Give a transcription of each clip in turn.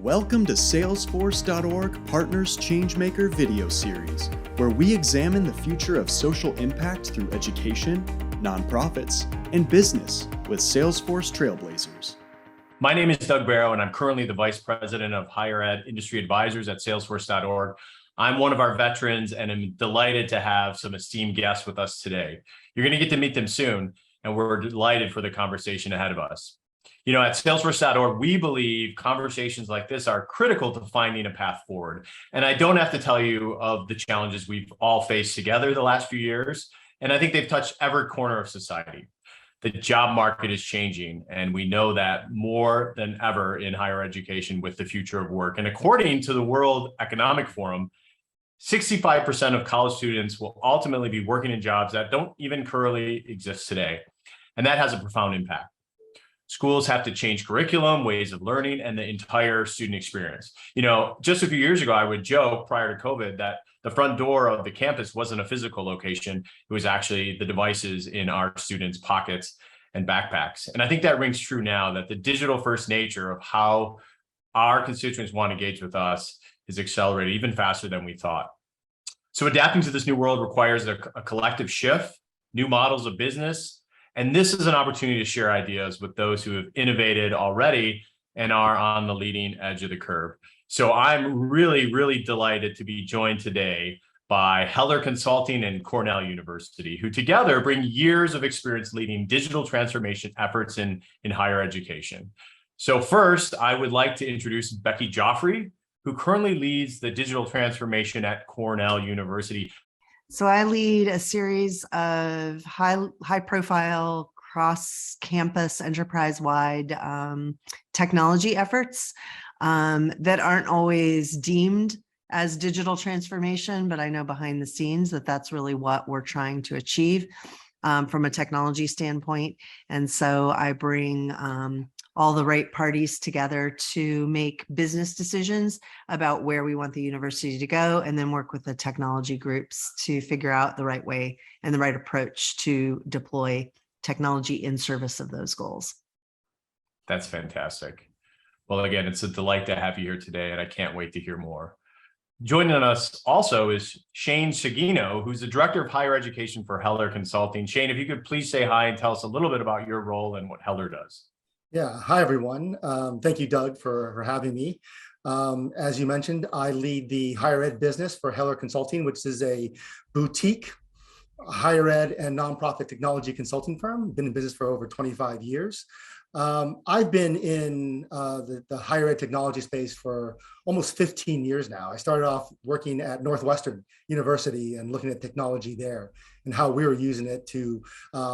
Welcome to Salesforce.org Partners Changemaker video series, where we examine the future of social impact through education, nonprofits, and business with Salesforce Trailblazers. My name is Doug Barrow, and I'm currently the Vice President of Higher Ed Industry Advisors at Salesforce.org. I'm one of our veterans, and I'm delighted to have some esteemed guests with us today. You're going to get to meet them soon, and we're delighted for the conversation ahead of us. You know, at Salesforce.org, we believe conversations like this are critical to finding a path forward. And I don't have to tell you of the challenges we've all faced together the last few years, and I think they've touched every corner of society. The job market is changing, and we know that more than ever in higher education with the future of work. And according to the World Economic Forum, 65% of college students will ultimately be working in jobs that don't even currently exist today. And that has a profound impact. Schools have to change curriculum, ways of learning, and the entire student experience. You know, just a few years ago, I would joke prior to COVID that the front door of the campus wasn't a physical location. It was actually the devices in our students' pockets and backpacks. And I think that rings true now, that the digital first nature of how our constituents want to engage with us is accelerated even faster than we thought. So adapting to this new world requires a collective shift, new models of business. And this is an opportunity to share ideas with those who have innovated already and are on the leading edge of the curve. So I'm really delighted to be joined today by Heller Consulting and Cornell University, who together bring years of experience leading digital transformation efforts in higher education. So first, I would like to introduce Becky Joffrey, who currently leads the digital transformation at Cornell University. So I lead a series of high-profile, cross-campus, enterprise-wide technology efforts that aren't always deemed as digital transformation, but I know behind the scenes that that's really what we're trying to achieve from a technology standpoint. And so I bring all the right parties together to make business decisions about where we want the university to go, and then work with the technology groups to figure out the right way and the right approach to deploy technology in service of those goals. That's fantastic. Well, again, it's a delight to have you here today, and I can't wait to hear more. Joining us also is Shane Sugino, who's the Director of Higher Education for Heller Consulting. Shane, if you could please say hi and tell us a little bit about your role and what Heller does. Yeah, hi everyone. Thank you, Doug, for having me. As you mentioned, I lead the higher ed business for Heller Consulting, which is a boutique higher ed and nonprofit technology consulting firm. Been in business for over 25 years. I've been in the higher ed technology space for almost 15 years now. I started off working at Northwestern University and looking at technology there and how we were using it to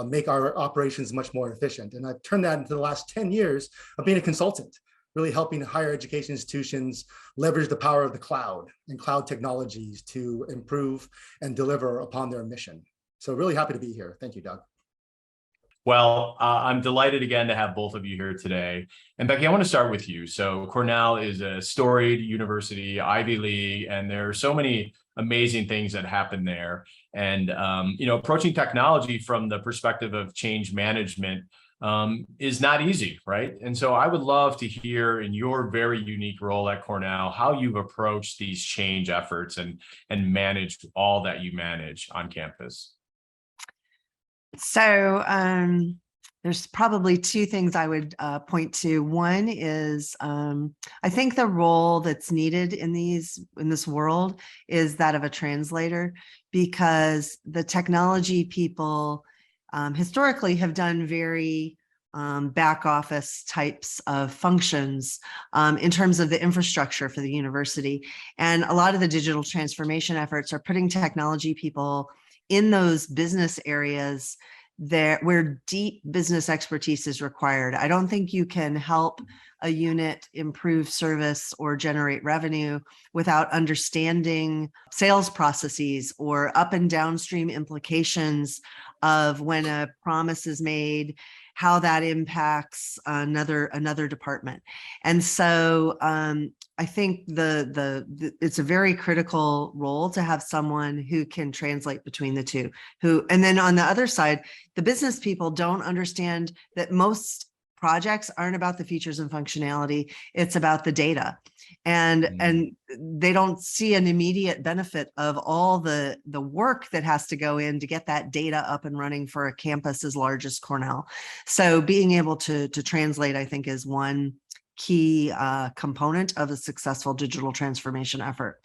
make our operations much more efficient. And I've turned that into the last 10 years of being a consultant, really helping higher education institutions leverage the power of the cloud and cloud technologies to improve and deliver upon their mission. So really happy to be here. Thank you, Doug. Well, I'm delighted again to have both of you here today. And Becky, I want to start with you. So Cornell is a storied university, Ivy League, and there are so many amazing things that happen there. And, you know, approaching technology from the perspective of change management is not easy, right? And so I would love to hear in your very unique role at Cornell, how you've approached these change efforts and managed all that you manage on campus. So there's probably two things I would point to. One is I think the role that's needed in this world is that of a translator, because the technology people historically have done very back office types of functions in terms of the infrastructure for the university. And a lot of the digital transformation efforts are putting technology people in those business areas there where deep business expertise is required. I don't think you can help a unit improve service or generate revenue without understanding sales processes or up and downstream implications of when a promise is made, how that impacts another department. And so I think it's a very critical role to have someone who can translate between the two, and then on the other side, the business people don't understand that most projects aren't about the features and functionality. It's about the data. And they don't see an immediate benefit of all the work that has to go in to get that data up and running for a campus as large as Cornell. So being able to translate, I think, is one key component of a successful digital transformation effort.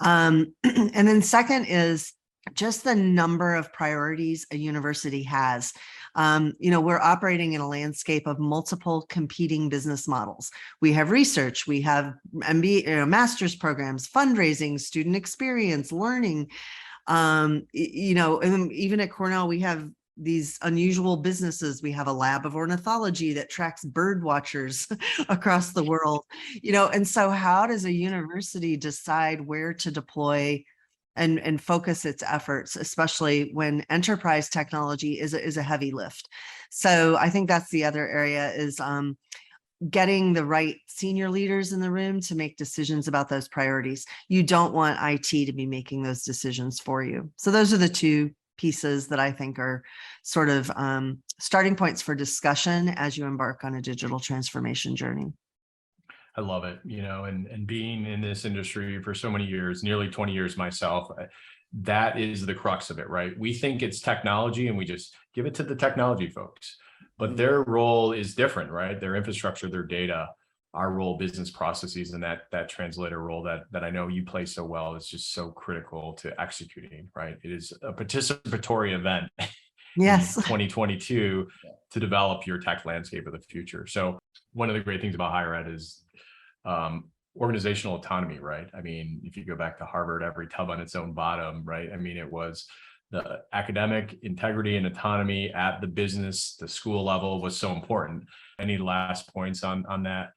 And then second is just the number of priorities a university has. We're operating in a landscape of multiple competing business models. We have research, we have MBA, master's programs, fundraising, student experience, learning. And even at Cornell, we have these unusual businesses. We have a lab of ornithology that tracks bird watchers across the world, and so how does a university decide where to deploy and focus its efforts, especially when enterprise technology is a heavy lift? So I think that's the other area, is getting the right senior leaders in the room to make decisions about those priorities. You don't want IT to be making those decisions for you. So those are the two pieces that I think are sort of starting points for discussion as you embark on a digital transformation journey. I love it, and being in this industry for so many years, nearly 20 years myself, that is the crux of it, right? We think it's technology and we just give it to the technology folks, but their role is different, right? Their infrastructure, their data, our role, business processes, and that translator role that I know you play so well is just so critical to executing, right? It is a participatory event. Yes. In 2022 to develop your tech landscape of the future. So one of the great things about higher ed is organizational autonomy, right? I mean, if you go back to Harvard, every tub on its own bottom, right? I mean, it was the academic integrity and autonomy at the business, the school level was so important. Any last points on that,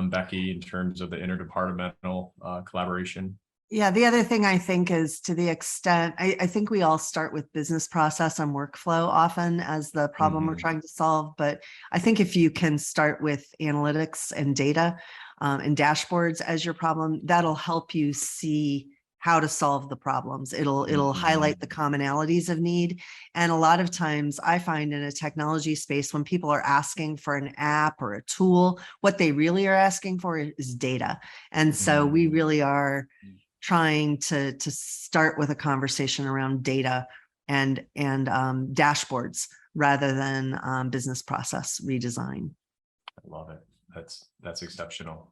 Becky, in terms of the interdepartmental collaboration? Yeah, the other thing I think is, to the extent, I think we all start with business process and workflow often as the problem we're trying to solve. But I think if you can start with analytics and data and dashboards as your problem, that'll help you see how to solve the problems. It'll highlight the commonalities of need. And a lot of times I find in a technology space, when people are asking for an app or a tool, what they really are asking for is data. And so we really are trying to start with a conversation around data and dashboards rather than business process redesign. I love it. That's exceptional.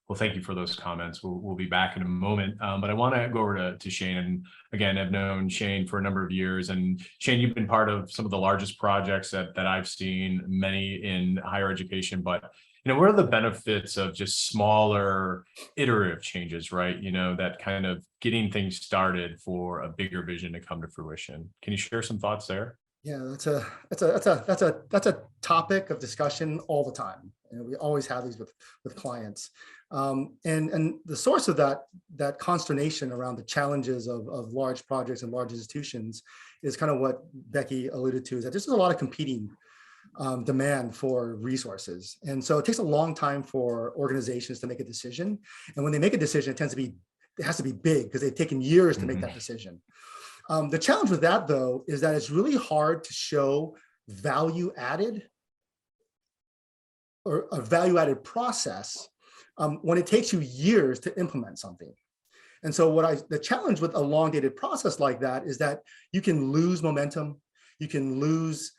Well, thank you for those comments. We'll be back in a moment, but I want to go over to Shane. And again, I've known Shane for a number of years. And Shane, you've been part of some of the largest projects that I've seen, many in higher education. But what are the benefits of just smaller iterative changes, right? That kind of getting things started for a bigger vision to come to fruition. Can you share some thoughts there? Yeah, that's a topic of discussion all the time. We always have these with clients, and the source of that consternation around the challenges of large projects and large institutions is kind of what Becky alluded to, is that there's a lot of competing demand for resources, and so it takes a long time for organizations to make a decision. And when they make a decision, it has to be big because they've taken years to make that decision. The challenge with that, though, is that it's really hard to show value added or a value added process when it takes you years to implement something. And so the challenge with a long dated process like that is that you can lose momentum, you can lose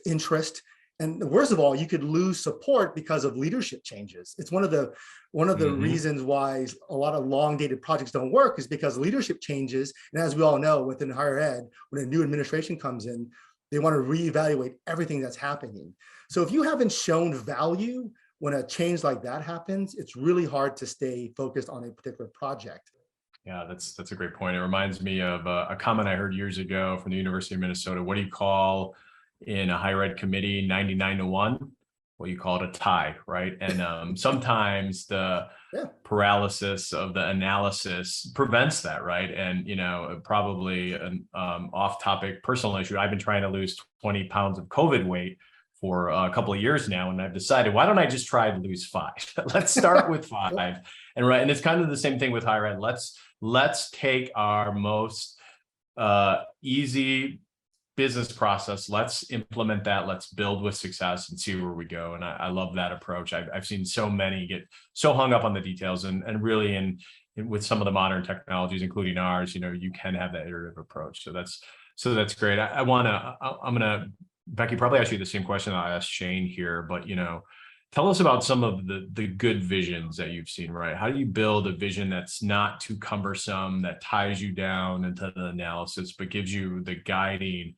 interest, and worst of all, you could lose support because of leadership changes. It's one of the reasons why a lot of long dated projects don't work, is because leadership changes. And as we all know, within higher ed, when a new administration comes in, they want to reevaluate everything that's happening. So if you haven't shown value when a change like that happens, it's really hard to stay focused on a particular project. Yeah, that's a great point. It reminds me of a comment I heard years ago from the University of Minnesota. What do you call in a higher ed committee 99-1? Well, you call it a tie, right? And sometimes the paralysis of the analysis prevents that, right? And probably an off-topic personal issue. I've been trying to lose 20 pounds of COVID weight for a couple of years now, and I've decided, why don't I just try to lose 5? Let's start with 5, and it's kind of the same thing with higher ed. Let's take our most easy business process. Let's implement that. Let's build with success and see where we go. And I love that approach. I've seen so many get so hung up on the details, and really with some of the modern technologies, including ours, you can have that iterative approach. So that's great. I'm gonna, Becky, probably ask you the same question I asked Shane here, but tell us about some of the good visions that you've seen, right? How do you build a vision that's not too cumbersome, that ties you down into the analysis, but gives you the guiding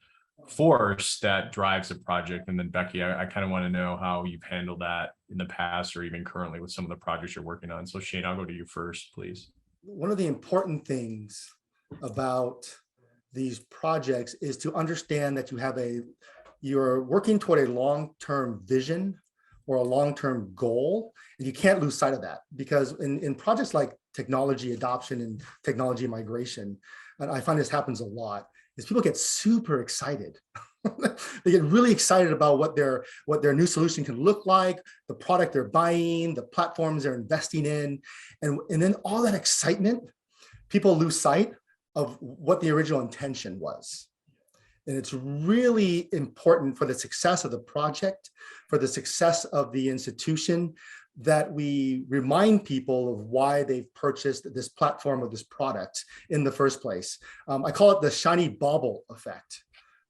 force that drives the project? And then Becky, I kind of want to know how you've handled that in the past or even currently with some of the projects you're working on. So Shane, I'll go to you first, please. One of the important things about these projects is to understand that you're working toward a long-term vision or a long-term goal, and you can't lose sight of that, because in projects like technology adoption and technology migration, and I find this happens a lot, is people get super excited. They get really excited about what their new solution can look like, the product they're buying, the platforms they're investing in, and then all that excitement, people lose sight of what the original intention was. And it's really important for the success of the project, for the success of the institution, that we remind people of why they've purchased this platform or this product in the first place. I call it the shiny bauble effect.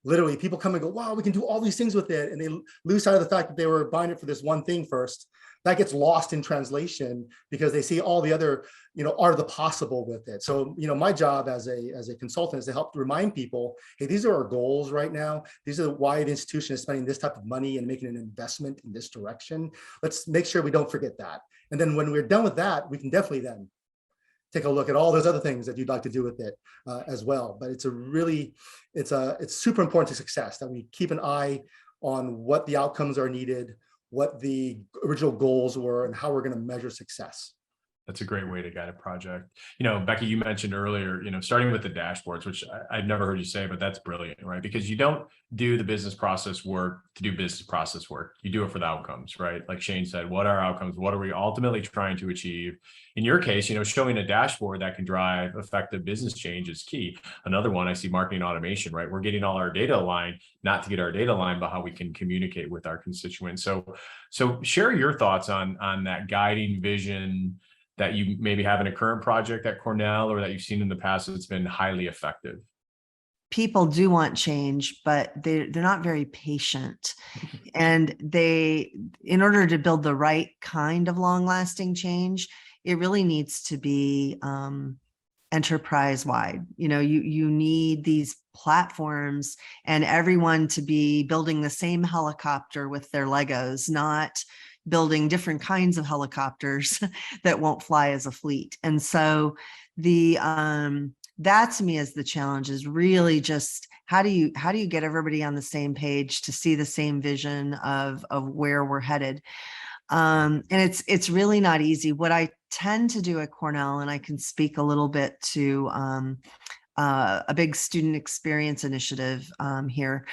Literally, people come and go, wow, we can do all these things with it. And they lose sight of the fact that they were buying it for this one thing first. That gets lost in translation because they see all the other, art of the possible with it. So, my job as a consultant is to help remind people, hey, these are our goals right now. These are why the institution is spending this type of money and making an investment in this direction. Let's make sure we don't forget that. And then when we're done with that, we can definitely then take a look at all those other things that you'd like to do with it as well. But it's super important to success that we keep an eye on what the outcomes are needed, what the original goals were, and how we're going to measure success. That's a great way to guide a project. Becky, you mentioned earlier, starting with the dashboards, which I've never heard you say, but that's brilliant, right? Because you don't do the business process work to do business process work. You do it for the outcomes, right? Like Shane said, what are outcomes? What are we ultimately trying to achieve? In your case, showing a dashboard that can drive effective business change is key. Another one, I see marketing automation, right? We're getting all our data aligned, not to get our data aligned, but how we can communicate with our constituents. So share your thoughts on that guiding vision that you maybe have in a current project at Cornell or that you've seen in the past that's been highly effective. People do want change, but they're not very patient. And in order to build the right kind of long-lasting change, it really needs to be enterprise-wide. You need these platforms and everyone to be building the same helicopter with their Legos, not building different kinds of helicopters that won't fly as a fleet. And so that to me is the challenge, is really just how do you get everybody on the same page to see the same vision of where we're headed. And it's really not easy. What I tend to do at Cornell, and I can speak a little bit to a big student experience initiative here,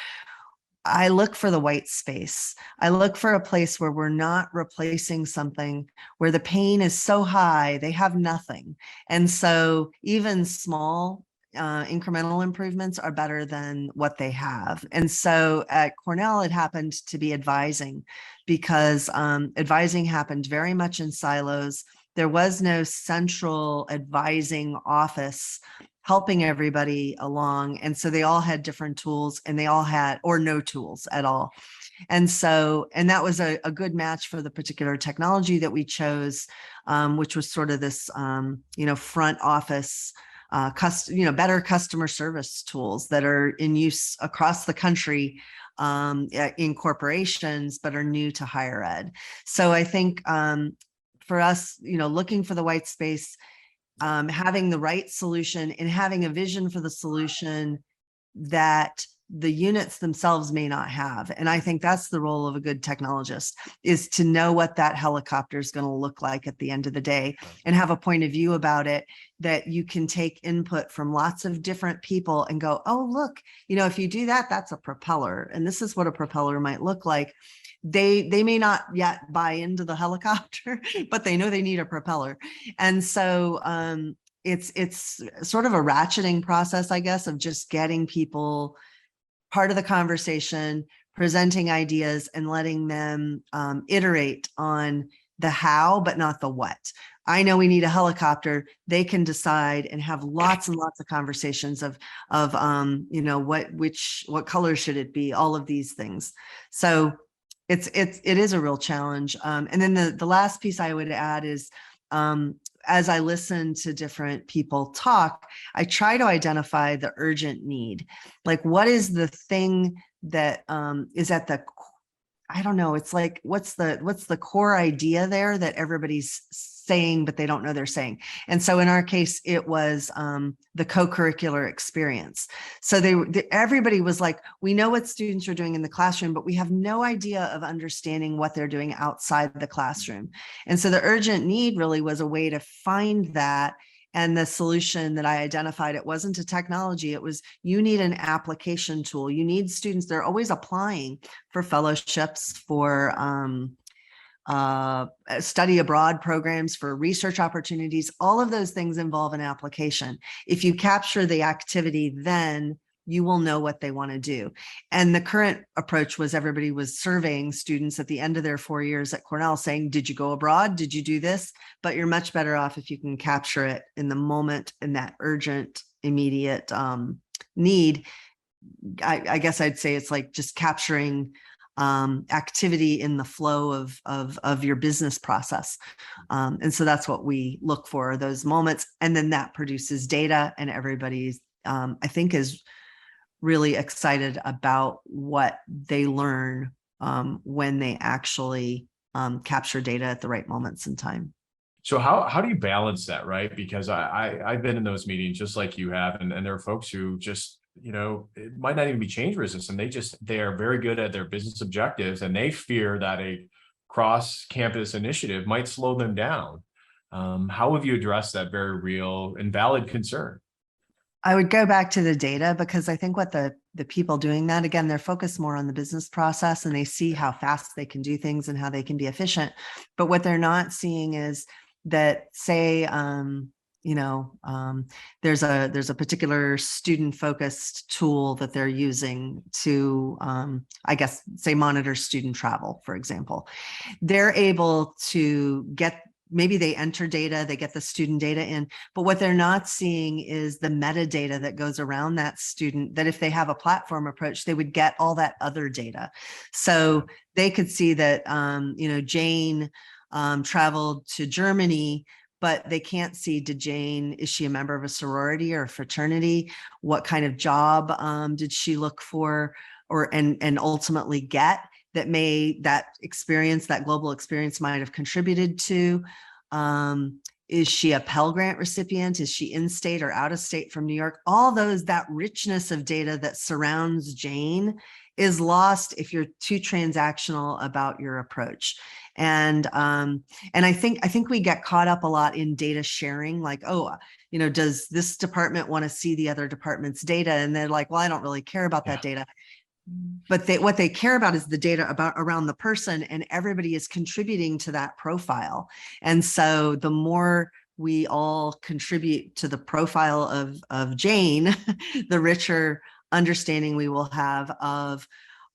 I look for the white space. I look for a place where we're not replacing something where the pain is so high, they have nothing. And so even small incremental improvements are better than what they have. And so at Cornell, it happened to be advising, because advising happened very much in silos. There was no central advising office helping everybody along. And so they all had different tools, and they all had, or no tools at all. And that was a good match for the particular technology that we chose, which was sort of this, front office, better customer service tools that are in use across the country in corporations, but are new to higher ed. So I think for us, looking for the white space, having the right solution and having a vision for the solution that the units themselves may not have. And I think that's the role of a good technologist, is to know what that helicopter is going to look like at the end of the day and have a point of view about it, that you can take input from lots of different people and go, oh, look, if you do that, that's a propeller. And this is what a propeller might look like. They may not yet buy into the helicopter, but they know they need a propeller. And so it's sort of a ratcheting process, I guess, of just getting people part of the conversation, presenting ideas and letting them iterate on the how, but not the what. I know we need a helicopter. They can decide and have lots and lots of conversations of you know, what color should it be? All of these things. So it is a real challenge. And then the last piece I would add is, as I listen to different people talk, I try to identify the urgent need. Like, what is the thing that is at the, I don't know, it's like, what's the core idea there that everybody's saying, but they don't know they're saying. And so in our case, it was the co-curricular experience. So everybody was like, we know what students are doing in the classroom, but we have no idea of understanding what they're doing outside the classroom. And so the urgent need really was a way to find that. And the solution that I identified, it wasn't a technology. It was, you need an application tool. You need students. They're always applying for fellowships, for study abroad programs, for research opportunities. All of those things involve an application. If you capture the activity, then you will know what they want to do. And the current approach was everybody was surveying students at the end of their 4 years at Cornell saying, did you go abroad? Did you do this? But you're much better off if you can capture it in the moment, in that urgent, immediate need. I guess I'd say it's like just capturing activity in the flow of your business process. And so that's what we look for, those moments. And then that produces data, and everybody's, I think, is really excited about what they learn when they actually capture data at the right moments in time. So how do you balance that, right? Because I've been in those meetings just like you have, and there are folks who just, you know, it might not even be change resistant. They are very good at their business objectives, and they fear that a cross-campus initiative might slow them down. How have you addressed that very real and valid concern? I would go back to the data, because I think what the people doing that, again, they're focused more on the business process, and they see how fast they can do things and how they can be efficient. But what they're not seeing is that, say, you know, there's a particular student focused tool that they're using to, I guess, say, monitor student travel, for example. They're able to get, maybe they enter data, they get the student data in, but what they're not seeing is the metadata that goes around that student, that if they have a platform approach, they would get all that other data. So they could see that, you know, Jane traveled to Germany, but they can't see, is she a member of a sorority or a fraternity? What kind of job did she look for and ultimately get? That experience, that global experience, might have contributed to. Is she a Pell Grant recipient? Is she in state or out of state from New York? All those, that richness of data that surrounds Jane is lost if you're too transactional about your approach. And I think we get caught up a lot in data sharing, like, oh, you know, does this department want to see the other department's data? And they're like, well, I don't really care about that data. But what they care about is the data around the person, and everybody is contributing to that profile. And so the more we all contribute to the profile of Jane, the richer understanding we will have of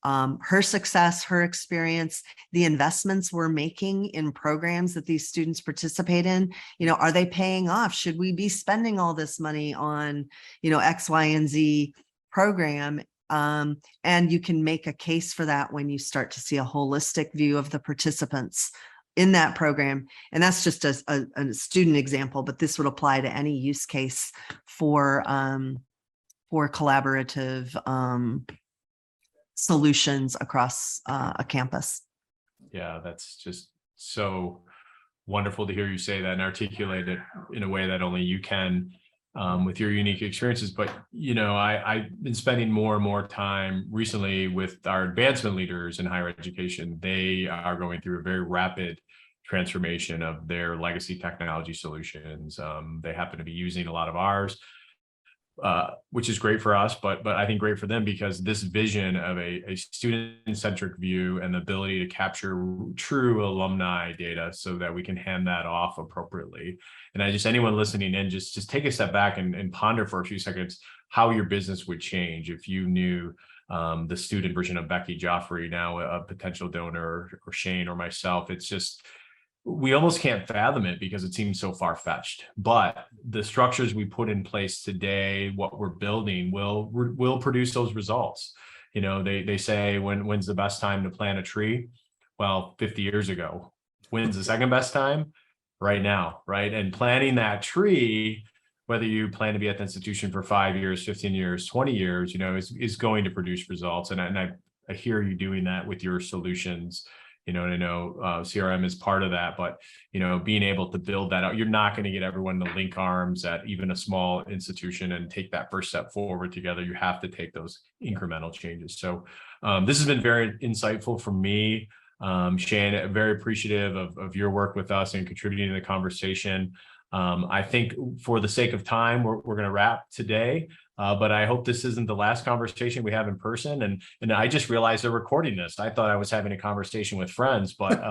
her success, her experience, the investments we're making in programs that these students participate in. You know, are they paying off? Should we be spending all this money on, you know, X, Y, and Z program? And you can make a case for that when you start to see a holistic view of the participants in that program. And that's just a student example, but this would apply to any use case for collaborative solutions across a campus. Yeah, that's just so wonderful to hear you say that and articulate it in a way that only you can. With your unique experiences. But, you know, I've been spending more and more time recently with our advancement leaders in higher education. They are going through a very rapid transformation of their legacy technology solutions. They happen to be using a lot of ours, which is great for us, but I think great for them, because this vision of a student-centric view and the ability to capture true alumni data so that we can hand that off appropriately. And anyone listening in, just take a step back and ponder for a few seconds how your business would change if you knew the student version of Becky Joffrey, now a potential donor, or Shane or myself. It's just, we almost can't fathom it because it seems so far-fetched. But the structures we put in place today, what we're building, will produce those results. You know, they say, when's the best time to plant a tree? Well, 50 years ago. When's the second best time? Right now, right? And planting that tree, whether you plan to be at the institution for 5 years, 15 years, 20 years, you know, is going to produce results. And I hear you doing that with your solutions. You know, and I know CRM is part of that, but, you know, being able to build that out, you're not going to get everyone to link arms at even a small institution and take that first step forward together. You have to take those incremental changes. So this has been very insightful for me. Shane, very appreciative of your work with us and contributing to the conversation. I think for the sake of time, we're going to wrap today. But I hope this isn't the last conversation we have in person. And I just realized they're recording this. I thought I was having a conversation with friends, but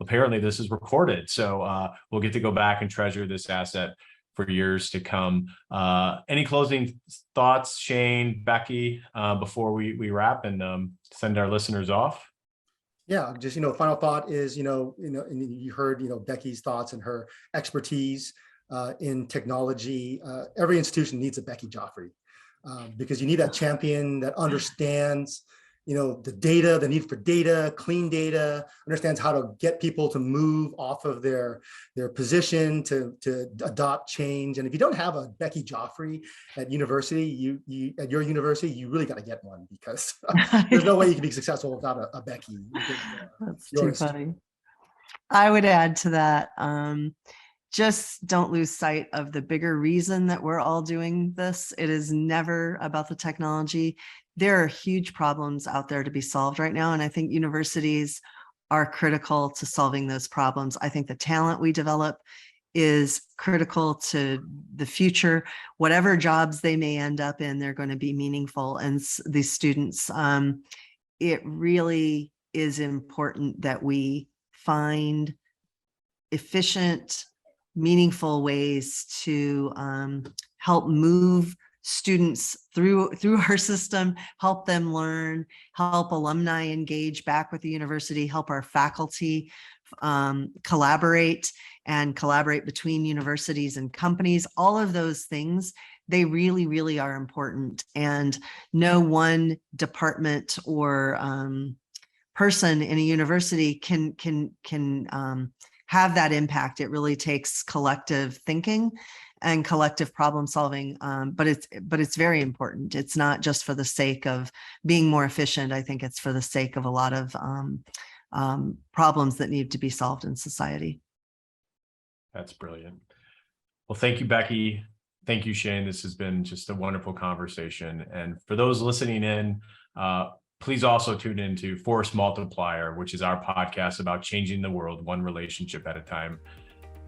apparently this is recorded. So we'll get to go back and treasure this asset for years to come. Any closing thoughts, Shane, Becky, before we wrap and send our listeners off? Yeah, just, final thought is, and you heard, Becky's thoughts and her expertise in technology. Every institution needs a Becky Joffrey because you need that champion that understands, the data, the need for data, clean data, understands how to get people to move off of their position to adopt change. And if you don't have a Becky Joffrey at university, you at your university, you really got to get one, because there's no way you can be successful without a Becky. That's too funny. I would add to that, just don't lose sight of the bigger reason that we're all doing this. It is never about the technology. There are huge problems out there to be solved right now. And I think universities are critical to solving those problems. I think the talent we develop is critical to the future. Whatever jobs they may end up in, they're going to be meaningful. And these students, it really is important that we find efficient, meaningful ways to help move students through our system, help them learn, help alumni engage back with the university, help our faculty collaborate between universities and companies. All of those things, they really, really are important. And no one department or person in a university can have that impact. It really takes collective thinking and collective problem solving, but it's very important. It's not just for the sake of being more efficient. I think it's for the sake of a lot of problems that need to be solved in society. That's brilliant. Well, thank you, Becky. Thank you, Shane. This has been just a wonderful conversation. And for those listening in, please also tune into Force Multiplier, which is our podcast about changing the world one relationship at a time.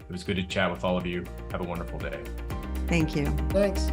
It was good to chat with all of you. Have a wonderful day. Thank you. Thanks.